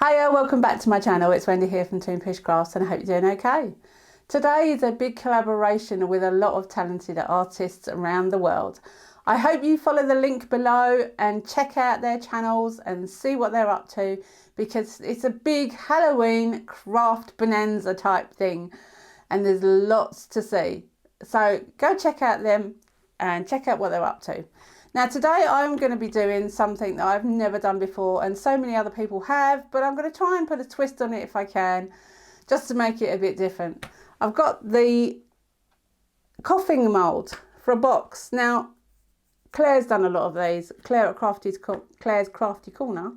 Hiya, welcome back to my channel. It's Wendy here from Toonpish Crafts and I hope you're doing okay. Today is a big collaboration with a lot of talented artists around the world. I hope you follow the link below and check out their channels and see what they're up to, because it's a big Halloween craft bonanza type thing and there's lots to see. So go check out them and check out what they're up to. Now today I'm going to be doing something that I've never done before and so many other people have, but I'm going to try and put a twist on it if I can, just to make it a bit different. I've got the Coffin mould for a box. Now Claire's done a lot of these. Claire's Crafty Corner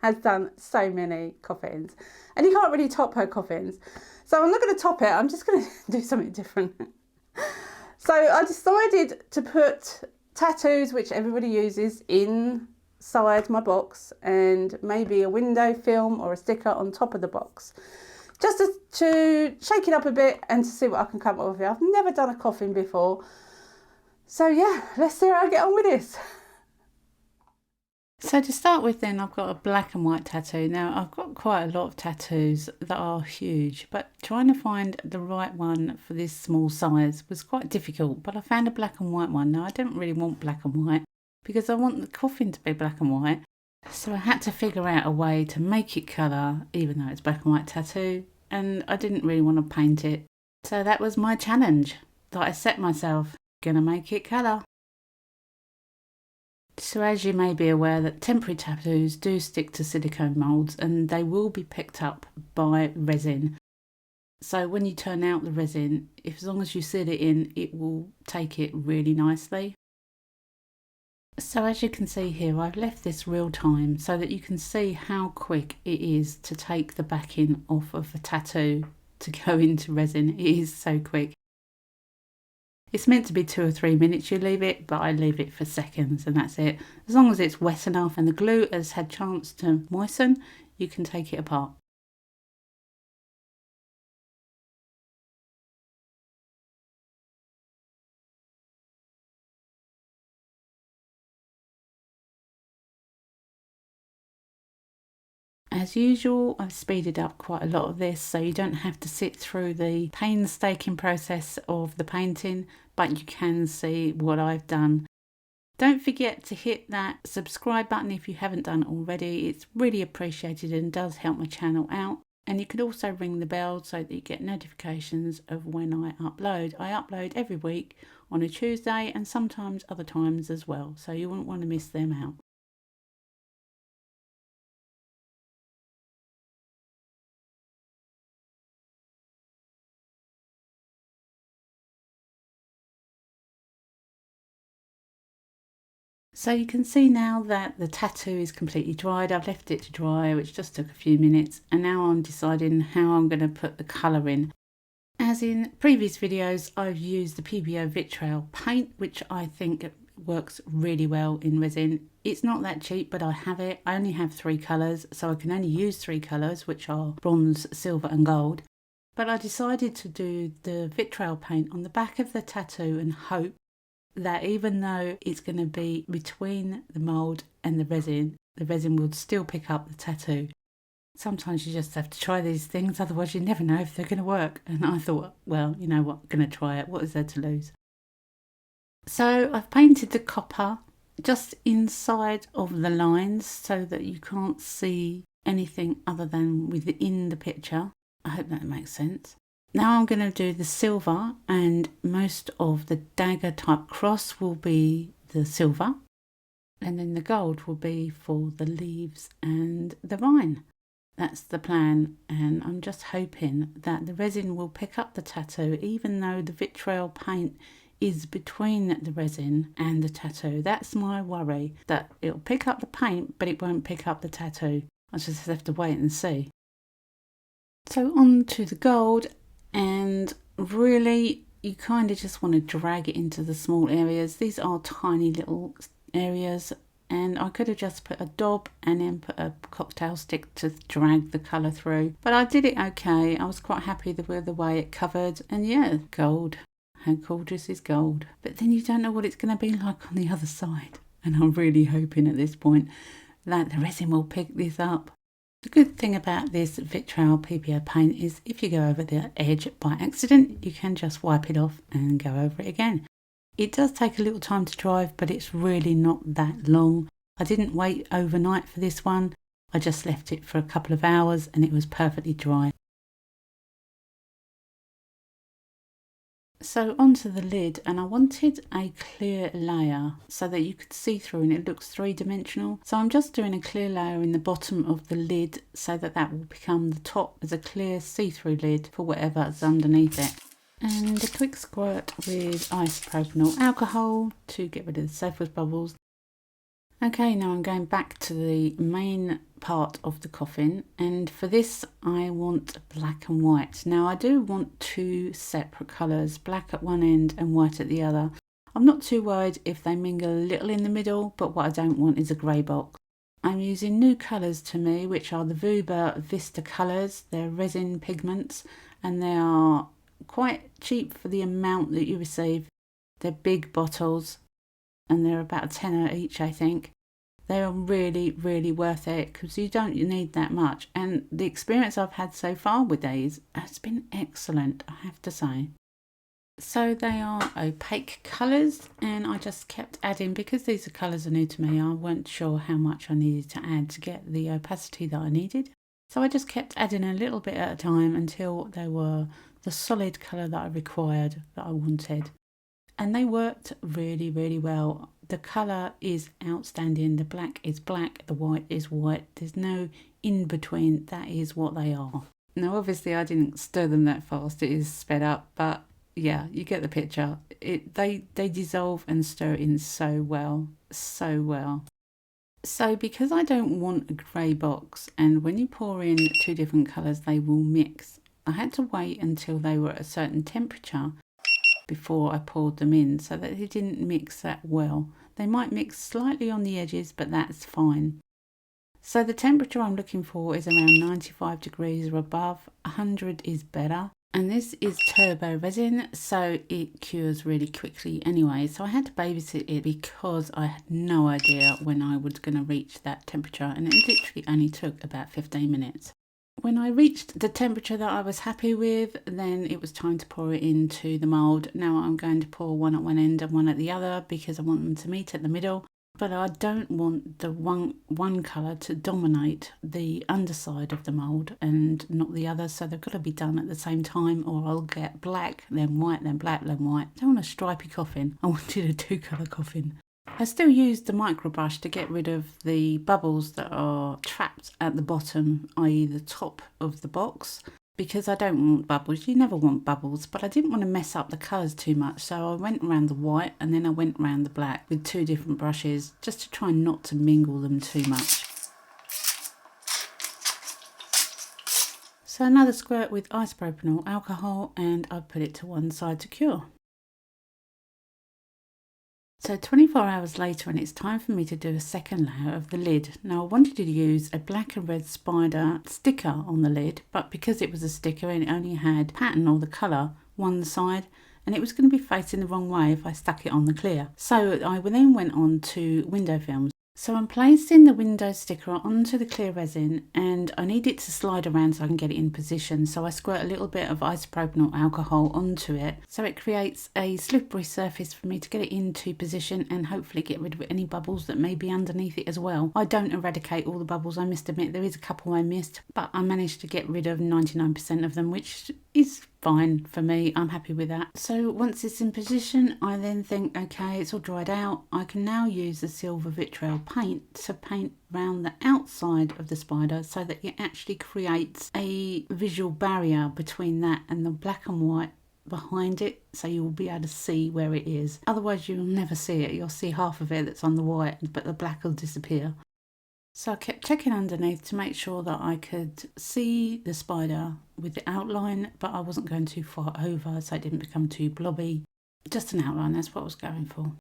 has done so many coffins and you can't really top her coffins. So I'm not going to top it, I'm just going to do something different. So I decided to put tattoos, which everybody uses, inside my box, and maybe a window film or a sticker on top of the box, just to shake it up a bit and to see what I can come up with. I've never done a coffin before, so yeah, let's see how I get on with this. So to start with then, I've got a black and white tattoo. Now I've got quite a lot of tattoos that are huge, but trying to find the right one for this small size was quite difficult, but I found a black and white one. Now I don't really want black and white because I want the coffin to be black and white. So I had to figure out a way to make it colour, even though it's black and white tattoo, and I didn't really want to paint it. So that was my challenge that I set myself, gonna make it colour. So as you may be aware, that temporary tattoos do stick to silicone moulds and they will be picked up by resin. So when you turn out the resin, as long as you seal it in, it will take it really nicely. So as you can see here, I've left this real time so that you can see how quick it is to take the backing off of a tattoo to go into resin. It is so quick. It's meant to be 2 or 3 minutes you leave it, but I leave it for seconds and that's it. As long as it's wet enough and the glue has had chance to moisten, you can take it apart. As usual, I've speeded up quite a lot of this so you don't have to sit through the painstaking process of the painting, but you can see what I've done. Don't forget to hit that subscribe button if you haven't done it already. It's really appreciated and does help my channel out. And you can also ring the bell so that you get notifications of when I upload. I upload every week on a Tuesday and sometimes other times as well, so you wouldn't want to miss them out. So you can see now that the tattoo is completely dried. I've left it to dry, which just took a few minutes, and now I'm deciding how I'm going to put the colour in. As in previous videos, I've used the PBO vitriol paint, which I think works really well in resin. It's not that cheap, but I have it. I only have 3 colours, so I can only use 3 colours, which are bronze, silver and gold. But I decided to do the vitriol paint on the back of the tattoo and hope that even though it's going to be between the mould and the resin will still pick up the tattoo. Sometimes you just have to try these things, otherwise you never know if they're going to work. And I thought, well, you know what, I'm going to try it. What is there to lose? So I've painted the copper just inside of the lines so that you can't see anything other than within the picture. I hope that makes sense. Now I'm going to do the silver, and most of the dagger type cross will be the silver, and then the gold will be for the leaves and the vine. That's the plan, and I'm just hoping that the resin will pick up the tattoo even though the vitriol paint is between the resin and the tattoo. That's my worry, that it'll pick up the paint but it won't pick up the tattoo. I just have to wait and see. So on to the gold. And really you kind of just want to drag it into the small areas. These are tiny little areas, and I could have just put a daub and then put a cocktail stick to drag the colour through, but I did it okay. I was quite happy with the way it covered, and yeah, gold. How gorgeous is gold? But then you don't know what it's going to be like on the other side, and I'm really hoping at this point that the resin will pick this up. The good thing about this vitriol PPO paint is if you go over the edge by accident, you can just wipe it off and go over it again. It does take a little time to dry, but it's really not that long. I didn't wait overnight for this one. I just left it for a couple of hours and it was perfectly dry. So onto the lid, and I wanted a clear layer so that you could see through and it looks three-dimensional. So I'm just doing a clear layer in the bottom of the lid so that that will become the top as a clear see-through lid for whatever's underneath it. And a quick squirt with isopropyl alcohol to get rid of the surface bubbles. Okay, now I'm going back to the main part of the coffin, and for this I want black and white. Now I do want two separate colours, black at one end and white at the other. I'm not too worried if they mingle a little in the middle, but what I don't want is a grey box. I'm using new colours to me, which are the Vuba Vista colours. They're resin pigments and they are quite cheap for the amount that you receive. They're big bottles and they're about a tenner each, I think. They're really, really worth it because you don't need that much. And the experience I've had so far with these has been excellent, I have to say. So they are opaque colours, and I just kept adding, because these colours are new to me, I weren't sure how much I needed to add to get the opacity that I needed. So I just kept adding a little bit at a time until they were the solid colour that I required, that I wanted. And they worked really, really well. The colour is outstanding. The black is black, the white is white. There's no in between. That is what they are. Now, obviously, I didn't stir them that fast. It is sped up, but yeah, you get the picture. They dissolve and stir in so well, so well. So because I don't want a grey box, and when you pour in two different colours, they will mix, I had to wait until they were at a certain temperature before I poured them in so that they didn't mix that well. They might mix slightly on the edges, but that's fine. So the temperature I'm looking for is around 95 degrees or above. 100 is better. And this is turbo resin, so it cures really quickly anyway. So I had to babysit it because I had no idea when I was going to reach that temperature, and it literally only took about 15 minutes. When I reached the temperature that I was happy with, then it was time to pour it into the mould. Now I'm going to pour one at one end and one at the other because I want them to meet at the middle. But I don't want the one colour to dominate the underside of the mould and not the other. So they've got to be done at the same time, or I'll get black, then white, then black, then white. I don't want a stripy coffin. I wanted a two-colour coffin. I still used the micro brush to get rid of the bubbles that are trapped at the bottom, i.e. the top of the box, because I don't want bubbles. You never want bubbles, but I didn't want to mess up the colours too much, so I went around the white and then I went around the black with two different brushes just to try not to mingle them too much. So another squirt with isopropyl alcohol, and I put it to one side to cure. So 24 hours later, and it's time for me to do a second layer of the lid. Now I wanted to use a black and red spider sticker on the lid, but because it was a sticker and it only had pattern or the colour one side, and it was going to be facing the wrong way if I stuck it on the clear. So I then went on to window films. So I'm placing the window sticker onto the clear resin, and I need it to slide around so I can get it in position. So I squirt a little bit of isopropyl alcohol onto it so it creates a slippery surface for me to get it into position and hopefully get rid of any bubbles that may be underneath it as well. I don't eradicate all the bubbles, I must admit. There is a couple I missed, but I managed to get rid of 99% of them, which is fine for me. I'm happy with that. So once it's in position, I then think, okay, it's all dried out. I can now use the silver vitriol paint to paint around the outside of the spider so that it actually creates a visual barrier between that and the black and white behind it, so you'll be able to see where it is. Otherwise you'll never see it. You'll see half of it that's on the white, but the black will disappear. So I kept checking underneath to make sure that I could see the spider with the outline, but I wasn't going too far over so it didn't become too blobby. Just an outline, that's what I was going for.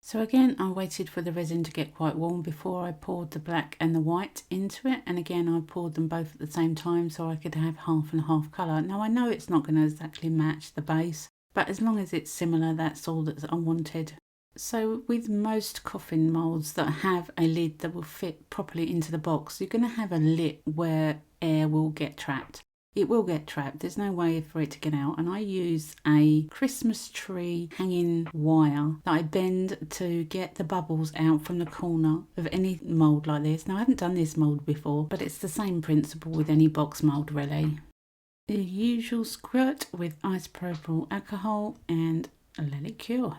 So again, I waited for the resin to get quite warm before I poured the black and the white into it. And again, I poured them both at the same time so I could have half and half colour. Now I know it's not going to exactly match the base, but as long as it's similar, that's all that's unwanted. So with most coffin moulds that have a lid that will fit properly into the box, you're going to have a lip where air will get trapped. It will get trapped, there's no way for it to get out, and I use a Christmas tree hanging wire that I bend to get the bubbles out from the corner of any mould like this. Now I haven't done this mould before, but it's the same principle with any box mould really. The usual squirt with isopropyl alcohol and let it cure.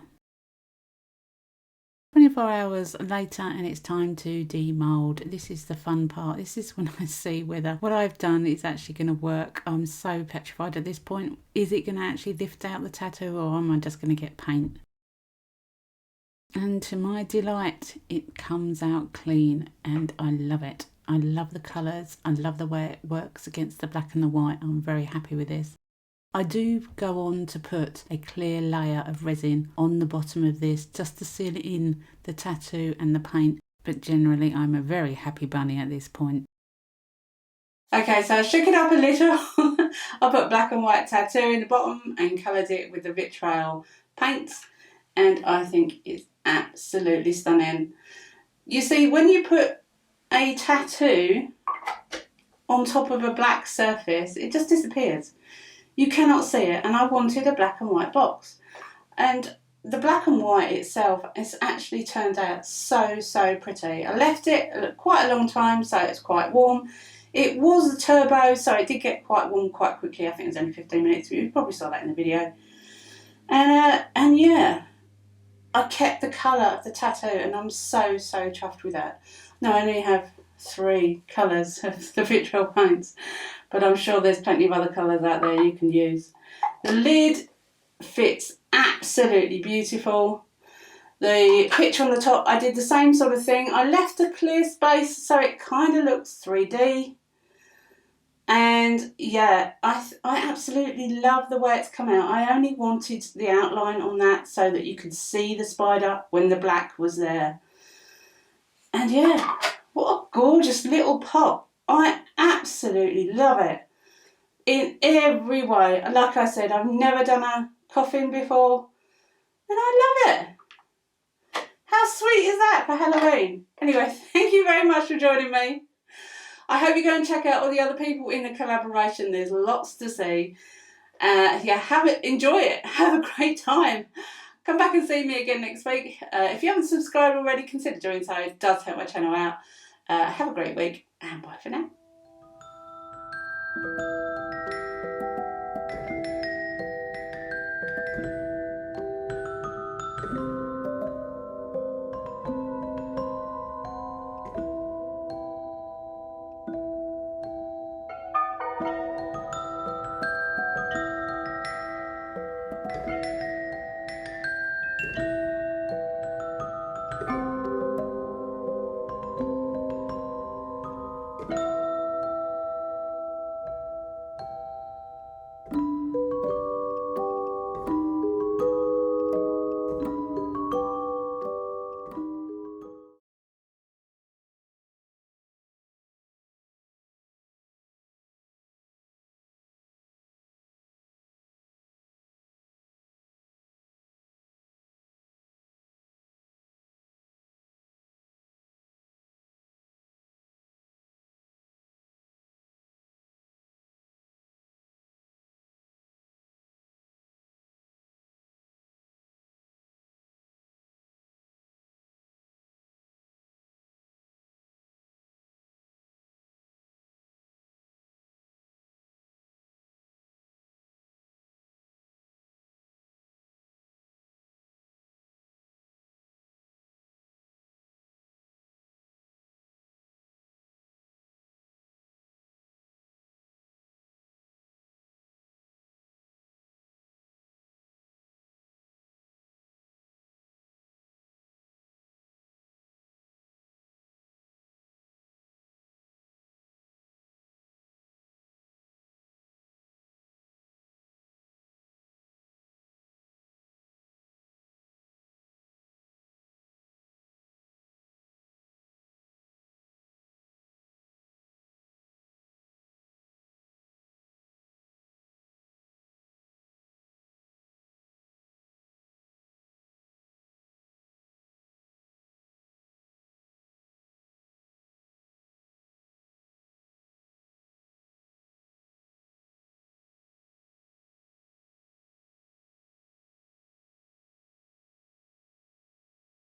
24 hours later and it's time to demould. This is the fun part. This is when I see whether what I've done is actually going to work. I'm so petrified at this point. Is it going to actually lift out the tattoo, or am I just going to get paint? And to my delight, it comes out clean and I love it. I love the colours. I love the way it works against the black and the white. I'm very happy with this. I do go on to put a clear layer of resin on the bottom of this just to seal in the tattoo and the paint, but generally I'm a very happy bunny at this point. Okay, so I shook it up a little. I put black and white tattoo in the bottom and coloured it with the vitriol paints, and I think it's absolutely stunning. You see, when you put a tattoo on top of a black surface, it just disappears. You cannot see it, and I wanted a black and white box. And the black and white itself has actually turned out so pretty. I left it quite a long time, so it's quite warm. It was a turbo, so it did get quite warm quite quickly. I think it was only 15 minutes. You probably saw that in the video. And yeah, I kept the colour of the tattoo, and I'm so chuffed with that. Now I only have 3 colours of the vitriol paints, but I'm sure there's plenty of other colours out there you can use. The lid fits absolutely beautiful. The picture on the top, I did the same sort of thing. I left a clear space so it kind of looks 3D. And yeah, I absolutely love the way it's come out. I only wanted the outline on that so that you could see the spider when the black was there. And yeah, what a gorgeous little pot. I absolutely love it in every way. Like I said, I've never done a coffin before, and I love it. How sweet is that for Halloween? Anyway, thank you very much for joining me. I hope you go and check out all the other people in the collaboration. There's lots to see. Yeah, enjoy it. Have a great time. Come back and see me again next week. If you haven't subscribed already, consider doing so. It does help my channel out. Have a great week, and bye for now.